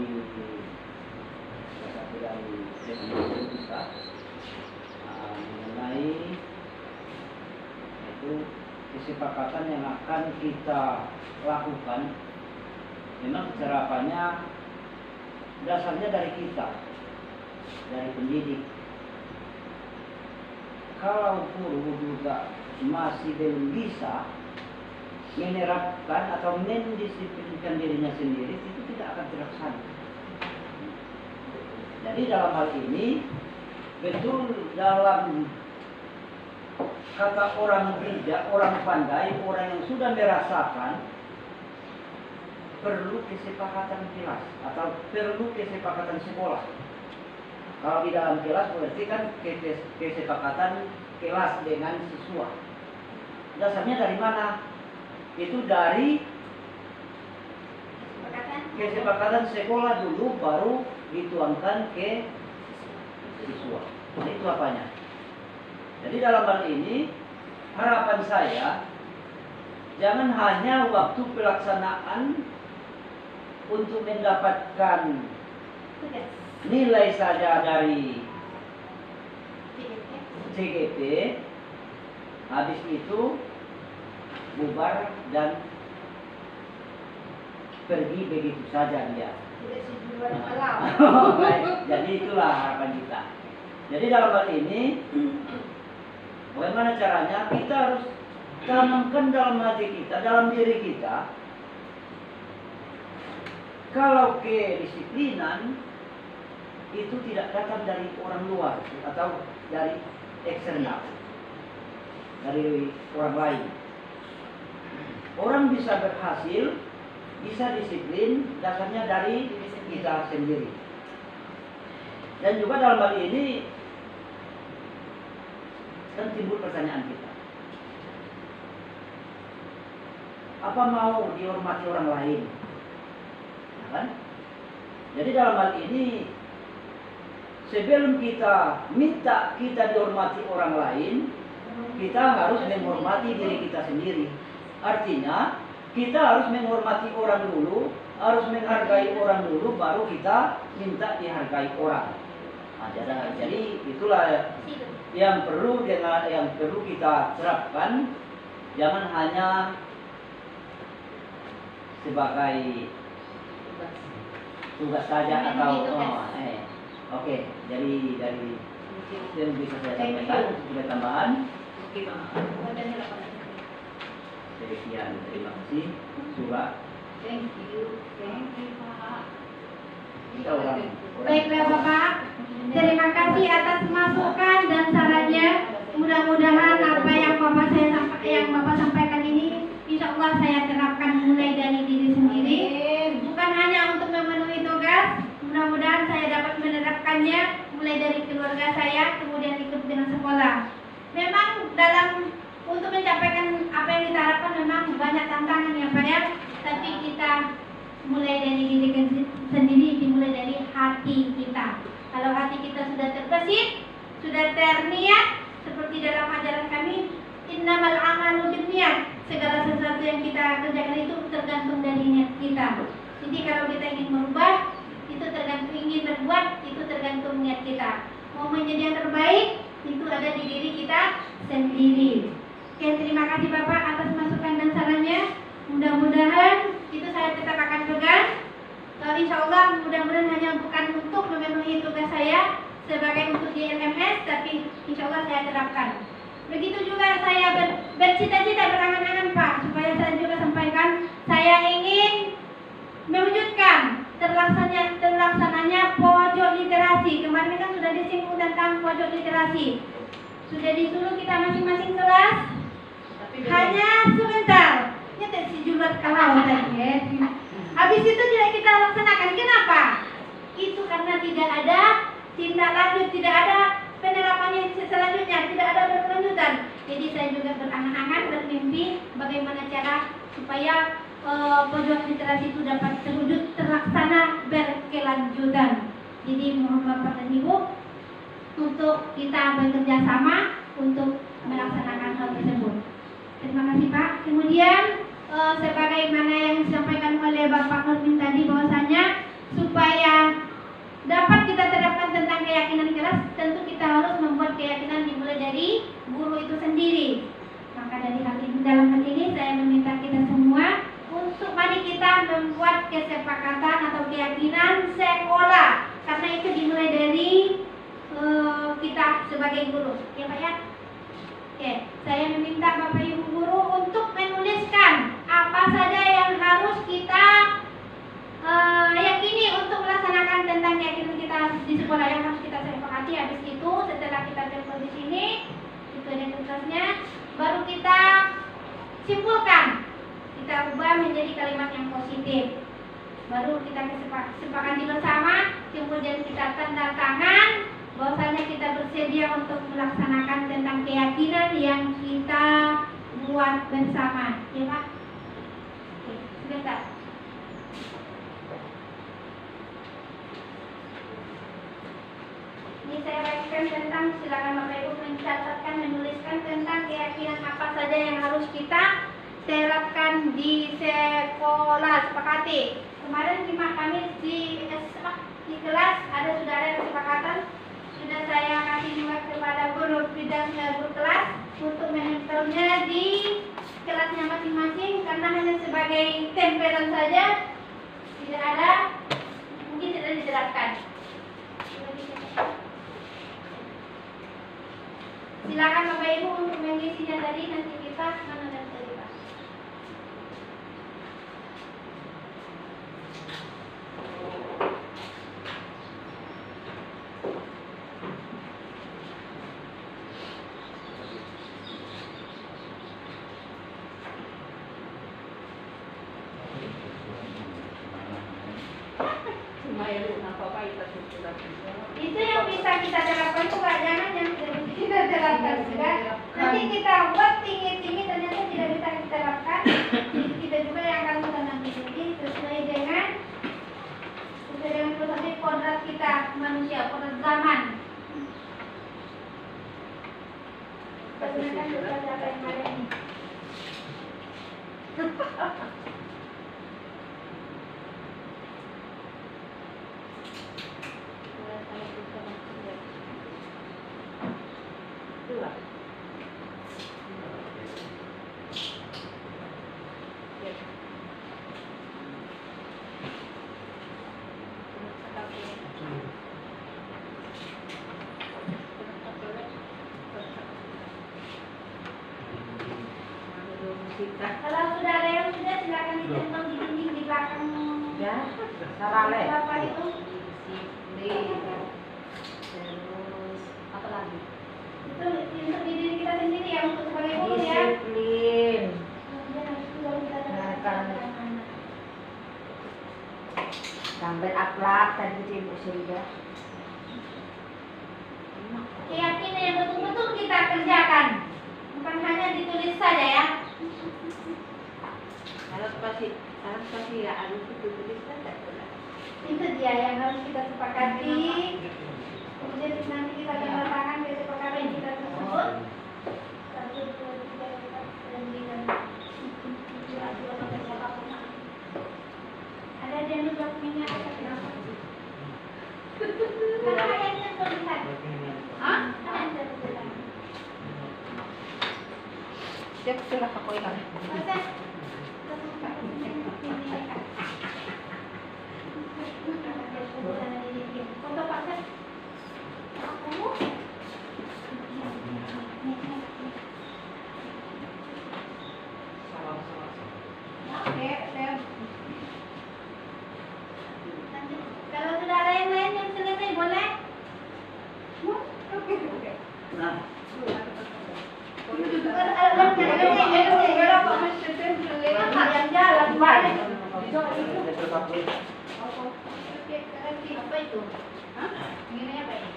salah satu dari rekomendasi kita mengenai itu kesepakatan yang akan kita lakukan. Memang serapannya dasarnya dari kita, dari pendidik. Kalau guru juga masih belum bisa menerapkan atau mendisiplinkan dirinya sendiri, itu tidak akan terlaksana. Jadi dalam hal ini betul dalam kata orang bijak, orang pandai, orang yang sudah merasakan, perlu kesepakatan kelas atau perlu kesepakatan sekolah. Kalau di dalam kelas berarti kan kesepakatan kelas dengan siswa. Dasarnya dari mana? Itu dari kesepakatan sekolah dulu, baru dituangkan ke siswa. Nah, itu apanya? Jadi dalam hal ini harapan saya jangan hanya waktu pelaksanaan untuk mendapatkan nilai saja dari CGP, habis itu bubar dan pergi begitu saja dia. Jadi itulah harapan kita. Jadi dalam hal ini bagaimana caranya? Kita harus tanamkan dalam hati kita, dalam diri kita, kalau kedisiplinan itu tidak datang dari orang luar atau dari eksternal, dari orang lain. Orang bisa berhasil, bisa disiplin, dasarnya dari kita sendiri. Dan juga dalam hal ini kan timbul pertanyaan kita, apa mau dihormati orang lain? Ya kan? Jadi dalam hal ini sebelum kita minta kita dihormati orang lain, kita harus menghormati diri kita sendiri. Artinya kita harus menghormati orang dulu, harus menghargai orang dulu, baru kita minta dihargai orang. Nah, jadi itulah yang perlu kita terapkan. Jangan hanya sebagai tugas saja atau oke. Jadi dari yang bisa saya sampaikan, ada tambahan. Demikian, terima kasih. Surah. Thank you Pak. Kita orang. Baiklah Bapak, terima kasih atas masukan dan sarannya. Mudah-mudahan apa yang Bapak sampaikan ini, insya Allah saya terapkan mulai dari diri sendiri. Bukan hanya untuk memenuhi tugas, mudah-mudahan saya dapat menerapkannya mulai dari keluarga saya, kemudian ikut dengan sekolah. Memang untuk mencapaikan apa yang kita harapkan memang banyak tantangan ya Pak ya. Tapi kita mulai dari diri sendiri, dimulai dari hati kita. Kalau hati kita sudah terbersih, sudah terniat, seperti dalam ajaran kami, innamal amalu binniyat. Segala sesuatu yang kita kerjakan itu tergantung dari niat kita. Jadi kalau kita ingin merubah, itu tergantung, ingin berbuat, itu tergantung niat kita. Mau menjadi yang terbaik, itu ada di diri kita sendiri. Oke, terima kasih Bapak atas masukan dan sarannya. Mudah-mudahan itu saya tetap akan pegang. Insya Allah mudah-mudahan hanya bukan untuk memenuhi tugas saya sebagai untuk di LMS, tapi insya Allah saya terapkan. Begitu juga saya bercita-cita, berangan-angan Pak, supaya saya juga sampaikan, saya ingin mewujudkan terlaksananya pojok literasi. Kemarin kan sudah disinggung tentang pojok literasi. Sudah disuruh kita masing-masing kelas, hanya sebentar. Ya si Jumat kalau tadi ya. Habis itu tidak kita laksanakan. Kenapa? Itu karena tidak ada tindak lanjut, tidak ada penerapannya selanjutnya, tidak ada berkelanjutan. Jadi saya juga berangan-angan, bermimpi bagaimana cara supaya pojok literasi itu dapat terwujud, terlaksana, berkelanjutan. Jadi mohon Bapak dan Ibu untuk kita bekerja sama untuk melaksanakan hal tersebut. Terima kasih Pak. Kemudian sebagaimana yang disampaikan oleh Bapak Nurdin tadi, bahwasanya supaya dapat kita terapkan tentang keyakinan kelas, tentu kita harus membuat keyakinan dimulai dari guru itu sendiri. Maka dari hal ini, dalam hal ini saya meminta kita semua untuk mari kita membuat kesepakatan atau keyakinan sekolah, karena itu dimulai dari kita sebagai guru, ya Pak ya. Oke, saya meminta Bapak Ibu guru untuk menuliskan apa saja yang harus kita yakini untuk melaksanakan tentang keyakinan kita di sekolah yang harus kita sepakati. Habis itu setelah kita tempel di sini, itu ada tugasnya, baru kita simpulkan, kita ubah menjadi kalimat yang positif. Baru kita sepakati bersama, kemudian kita tanda tangan bahwasanya kita bersedia untuk melaksanakan tentang keyakinan yang kita buat bersama, ya Pak. Oke, sebentar. Ini saya bagikan tentang, silakan Bapak Ibu mencatatkan, menuliskan tentang keyakinan apa saja yang harus kita terapkan di sekolah. Sepakati. Kemarin kami di kelas sudah ada kesepakatan. Sudah saya kasih juga kepada guru bidang guru kelas untuk menempelnya di kelasnya masing-masing, karena hanya sebagai tempelan saja, tidak ada, mungkin tidak diterapkan. Silakan Bapak Ibu untuk mengisinya tadi, nanti kita menonton tadi Pak. Itu yang bisa kita terapkan juga, jangan yang kita terapkan juga. Nanti kita buat tinggi-tinggi ternyata tidak bisa diterapkan. Kita juga yang akan menanamkan ini sesuai dengan kodrat kita manusia, kodrat zaman. Pergunakan juga apa yang ada ini. kita. Kalau sudah ada yang sudah silakan ditempel di dinding di belakang. Ya, sarale. Bapak itu. Disiplin. Terus apa lagi? Itu untuk diri kita sendiri ya, untuk sebagai guru ya. Disiplin. Kemudian habis itu baru kita terapkan ke anak-anak. Gambar akhlak tadi Ibu Sylvia. Keyakinan yang betul-betul kita kerjakan, bukan hanya ditulis saja ya. Harus pasti ya harus ditulis saja. Itu dia yang harus kita sepakati. Kemudian nanti kita tanda tangan kesepakatan kita tersebut. 1, 2, 3, 4, 5, 6. Ada yang lupa minyak atau kenapa? Karena yang terlihat. Hah? Ada yang terlihat. Siap sudah aku ikan. Masa? Foto Pak Seth. Aku. Oke, Seth. Kalau sudah ada yang lain yang selesai boleh? Nah, yang jalan balik. Apa itu? Hah? Ini apa ini?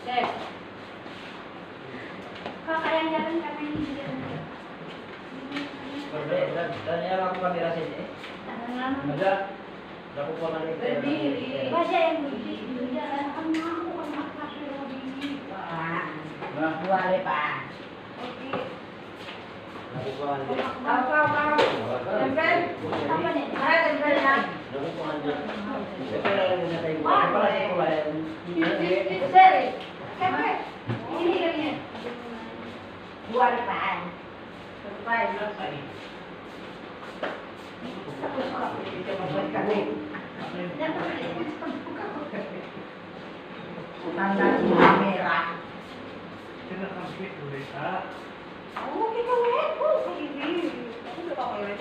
Cek. Kalau yang jalan karena ini juga. dan yang aku kamera sini. Ada lakukan lagi. Berdiri. Baca yang berdiri jalan kamu kan masak berdiri. Nah, Dua lepas. Oke. lakukan. Kau. Tempel. Apa nih? Ada tempel ya. Lakukan aja. Saya lagi nyatain gua. Kepala sekolah yang ini. Seri. Tempel. Ini kalian. Dua lepas. Tanda merah. Oh, kita lihat. Oh, ini. Aku udah pakai lihat.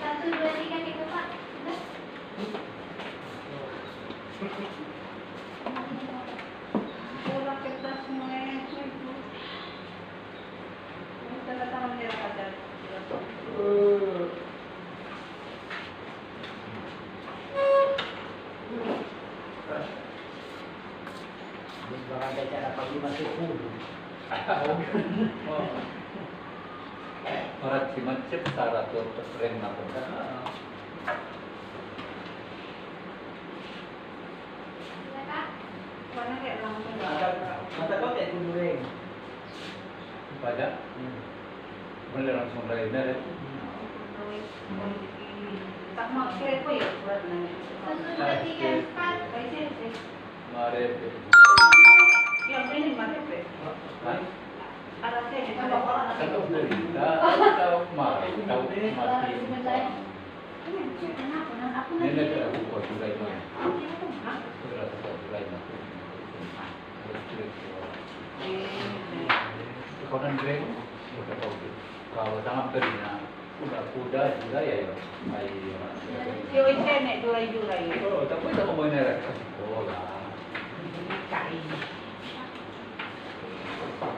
1, 2, 3 gitu Pak. Sudah. Bola kertas semuanya itu. Tanda tangan dia ada. Bahkan ada cara pagi masuk dulu. Orang Cimancip syarat untuk keren apa? Sudah Kak. Warna kayak langsung. Mata kau kayak kudureng. Pada boleh langsung dari dari. Tak mau kira apa ya buat nanya. 1, 2, 3, 4. Mari. Yang ini mana pe? Ada saya di sana orang ada. Tahu berita, tahu mari, tahu mati. Kenapa? Aku Ini nanti. ada aku buat juga itu. Sudah buat juga itu. Kau dan Greg, udah tahu. Kalau sangat berinya, kuda juga ya. Si Oce nek jurai-jurai. Oh, tapi tak mau main rekam sekolah.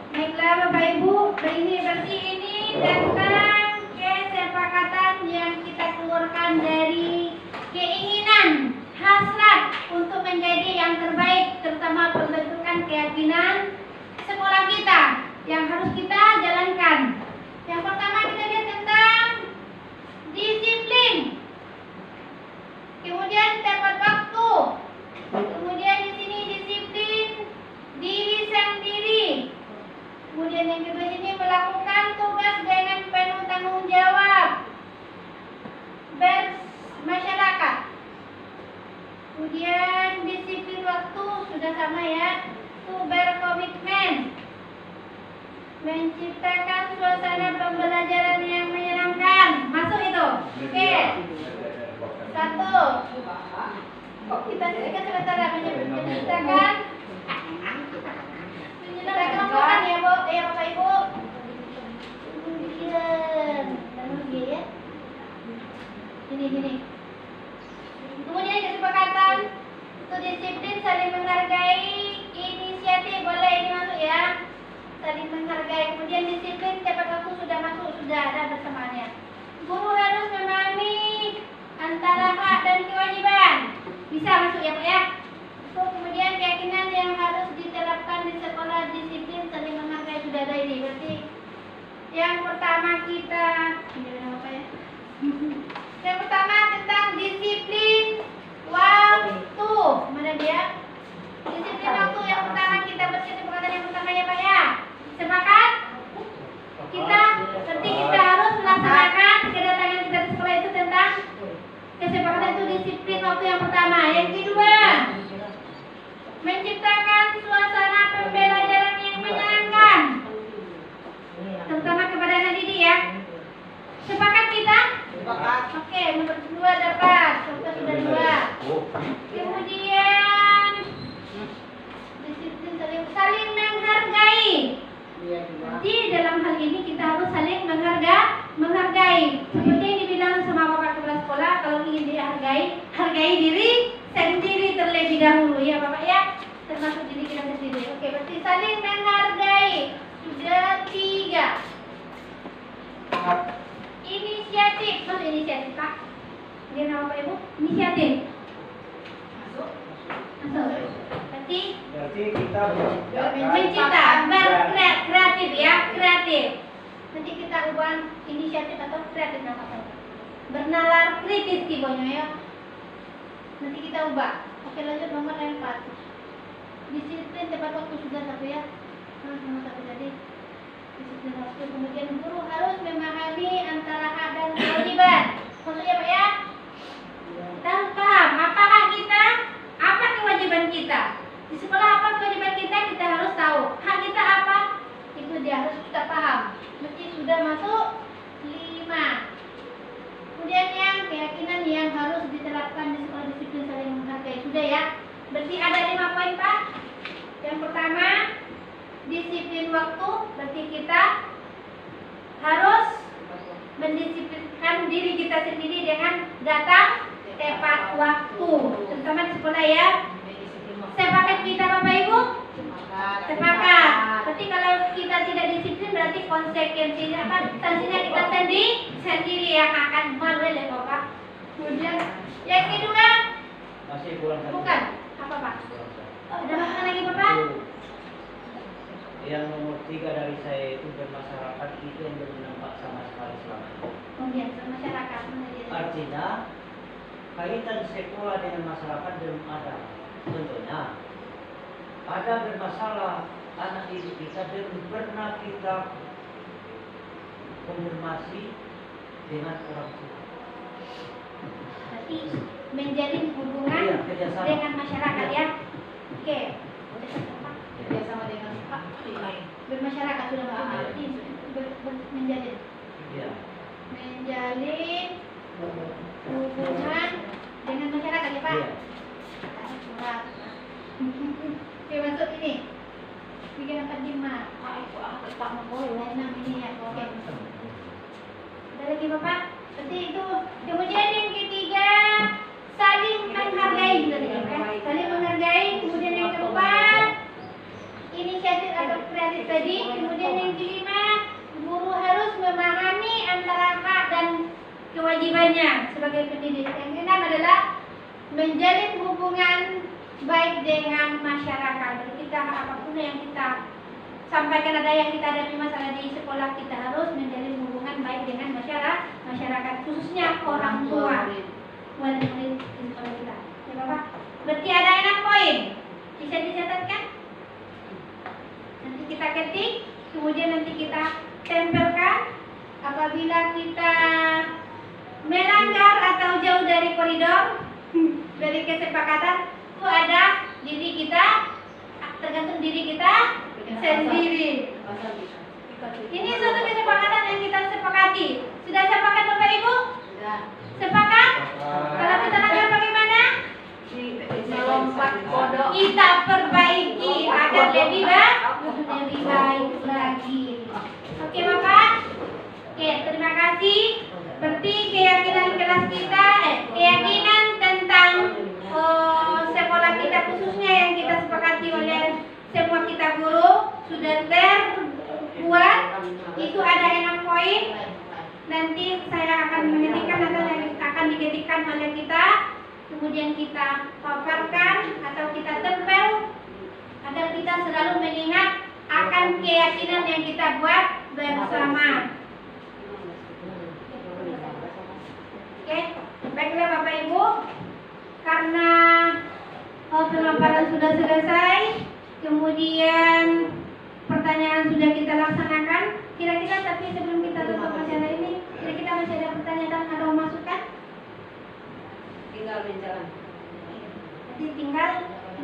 Baiklah Bapak Ibu, berarti ini tentang kesepakatan yang kita keluarkan dari keinginan hasrat untuk menjadi yang terbaik, terutama pembentukan keyakinan sekolah kita yang harus kita jalankan. Yang pertama kita lihat tentang disiplin, kemudian tepat waktu, kemudian di sini disiplin diri sendiri. Kemudian yang kedua ini melakukan tugas dengan penuh tanggung jawab bermasyarakat. Kemudian disiplin waktu sudah sama ya. Itu berkomitmen. Menciptakan suasana pembelajaran yang menyenangkan. Masuk itu. Oke. 1. Oh, kita sebentar menciptakan Gini. Kemudian kesepakatan untuk disiplin saling menghargai inisiatif, boleh ini masuk ya. Saling menghargai. Kemudian disiplin tepat waktu sudah masuk, sudah ada bersamaannya. Guru harus memahami antara hak dan kewajiban. Bisa masuk ya Pak ya. Kemudian keyakinan yang harus diterapkan di sekolah, disiplin saling menghargai, sudah ada ini. Berarti yang pertama kita apa ya? Yang pertama tentang disiplin waktu. Mana dia? Disiplin waktu yang pertama kita berkesepakatan yang pertama ya Pak ya. Sepakat? Kita berarti kita harus melaksanakan kedatangan kita di sekolah itu tentang kesepakatan itu disiplin waktu yang pertama. Yang kedua, menciptakan suasana pembelajaran yang menyenangkan, terutama kepada anak didik ya. Sepakat kita? Sepakat. Oke, nomor 2 dapat. Contoh sudah 2. Kemudian disiplin saling menghargai. Jadi dalam hal ini kita harus saling menghargai. Seperti yang dibilang sama Bapak Kepala Sekolah, kalau ingin dihargai, hargai diri sendiri terlebih dahulu ya Bapak ya. Termasuk diri kita sendiri. Oke, berarti saling menghargai. Sudah 3. Inisiatif, masuk inisiatif Pak. Dia nama Pak Ibu? Inisiatif. Masuk. Berarti kita mencipta, kreatif ya, kreatif. Nanti kita ubah inisiatif atau kreatif nama Pak. Bernalar kritis tibonya ya. Nanti kita ubah. Oke, lanjut nomor 4. Disiplin tepat waktu sudah 1 ya. Nomor 1 tadi. Disiplin waktu. Kemudian guru harus memahami antara hak dan kewajiban. Maksudnya Pak ya? Kita harus paham apa hak kita, apa kewajiban kita. Di sekolah apa kewajiban kita harus tahu. Hak kita apa? Itu dia harus kita paham. Berarti sudah masuk 5. Kemudian yang keyakinan yang harus diterapkan di sekolah, disiplin saling menghargai. Sudah ya? Berarti ada 5 poin Pak. Yang pertama, disiplin waktu. Berarti kita harus mendisiplinkan diri kita sendiri dengan datang tepat waktu, terutama di sekolah ya. Sepakat kita Bapak Ibu? Sepakat. Berarti kalau kita tidak disiplin berarti konsekuensinya apa? Sanksinya kita sendiri yang akan malu oleh Bapak. Kemudian yang kedua, masih kurang satu. bukan apa Pak? Ada masukan lagi Bapak? Yang nomor 3 dari saya itu bermasyarakat itu yang belum nampak sama sekali selama ini. Oh iya, masyarakat. Artinya kaitan sekolah dengan masyarakat belum ada. Contohnya ada bermasalah anak didik kita belum pernah kita konfirmasi dengan orang tua. Berarti menjalin hubungan Iya, kerjasama. dengan masyarakat ya. Oke. Kerjasama dengan Bermasyarakat sudah Pak. Berarti menjalin. Iya. Menjalin hubungan dengan masyarakat ya Pak. Iya. Surat. Oke, masuk ini. 345. tetap memboleh. 6 ini ya. Oke. Ada lagi Bapak? Berarti itu. Kemudian yang ketiga, saling menghargai. Saling menghargai. Kemudian yang keempat, inisiatif atau kreatif tadi. Kemudian yang kelima, guru harus memahami antara hak dan kewajibannya sebagai pendidik. Yang keenam adalah menjalin hubungan baik dengan masyarakat. Jadi kita apapun yang kita sampaikan, ada yang kita hadapi masalah di sekolah, kita harus menjalin hubungan baik dengan masyarakat, khususnya orang tua, wali murid di sekolah kita. Ya Bapak. Berarti ada 6 poin. Bisa dicatatkan? Nanti kita ketik, kemudian nanti kita tempelkan. Apabila kita melanggar atau jauh dari koridor dari kesepakatan, itu ada diri kita, tergantung diri kita sendiri. Ini suatu kesepakatan yang kita sepakati. Sudah sepakat Bapak Ibu? Sudah. Sepakat? Kalau kita langgar bagaimana? Melompat kodok. Kita perbaiki agar lebih baik lagi. Oke Bapak? Oke, terima kasih. Berarti keyakinan kelas kita, keyakinan tentang sekolah kita khususnya yang kita sepakati oleh semua kita guru sudah terbuat. Itu ada 6 poin. Nanti saya akan mengetikkan atau akan diketikkan oleh kita, kemudian kita paparkan atau kita tempel agar kita selalu mengingat akan keyakinan yang kita buat bersama. Oke, baiklah Bapak Ibu, karena pemaparan sudah selesai, kemudian pertanyaan sudah kita laksanakan. Kira-kira tapi sebelum kita tutup acara ini, kira-kira masih ada pertanyaan atau masukan? Tinggal berjalan. Jadi tinggal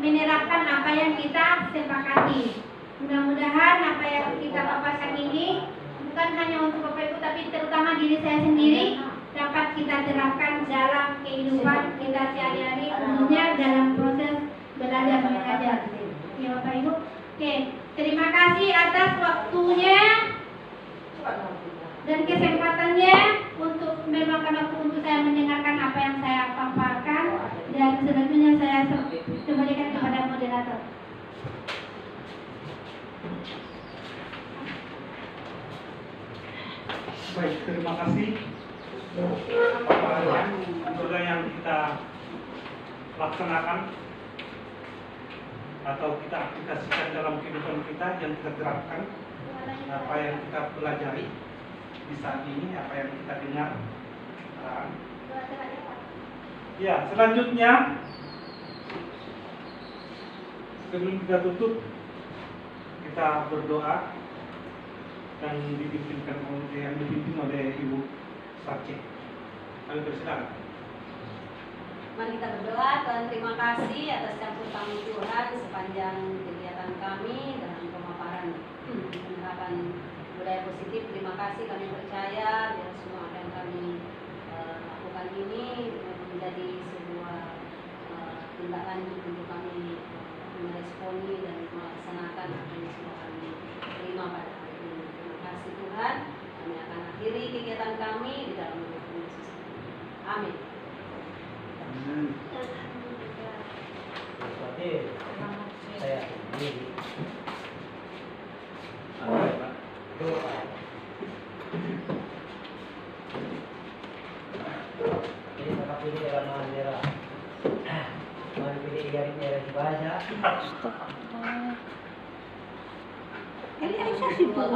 menerapkan apa yang kita sepakati. Mudah-mudahan apa yang kita paparkan ini bukan hanya untuk Bapak Ibu, tapi terutama diri saya sendiri dapat kita terapkan dalam kehidupan kita sehari-hari, khususnya dalam proses belajar mengajar. Ya Bapak Ibu. Oke, terima kasih atas waktunya dan kesempatannya untuk meluangkan waktu untuk saya mendengarkan apa yang saya paparkan, dan selanjutnya saya kembalikan kepada moderator. Baik, terima kasih. Paparan juga yang kita laksanakan atau kita aplikasikan dalam kehidupan kita, yang kita terapkan, apa yang kita pelajari di saat ini, apa yang kita dengar. Ya, selanjutnya sebelum kita tutup, kita berdoa yang dipimpin oleh Ibu Sace. Kami persilakan. Mari kita berdoa. Tuhan, terima kasih atas campur tangan Tuhan sepanjang kegiatan kami dalam pemaparan penerapan budaya positif. Terima kasih, kami percaya biar semua apa yang kami lakukan ini menjadi sebuah tindakan untuk kami meresponi dan melaksanakan apa yang sudah kami terima pada hari ini. Terima kasih Tuhan. Kami akan akhiri kegiatan kami di dalam nama Tuhan Yesus. Amin. Seperti saya sendiri. Doa. Jadi maka pilih dalam merah. Mari pilih yang merah dibaca. Ini Aisyah sibuk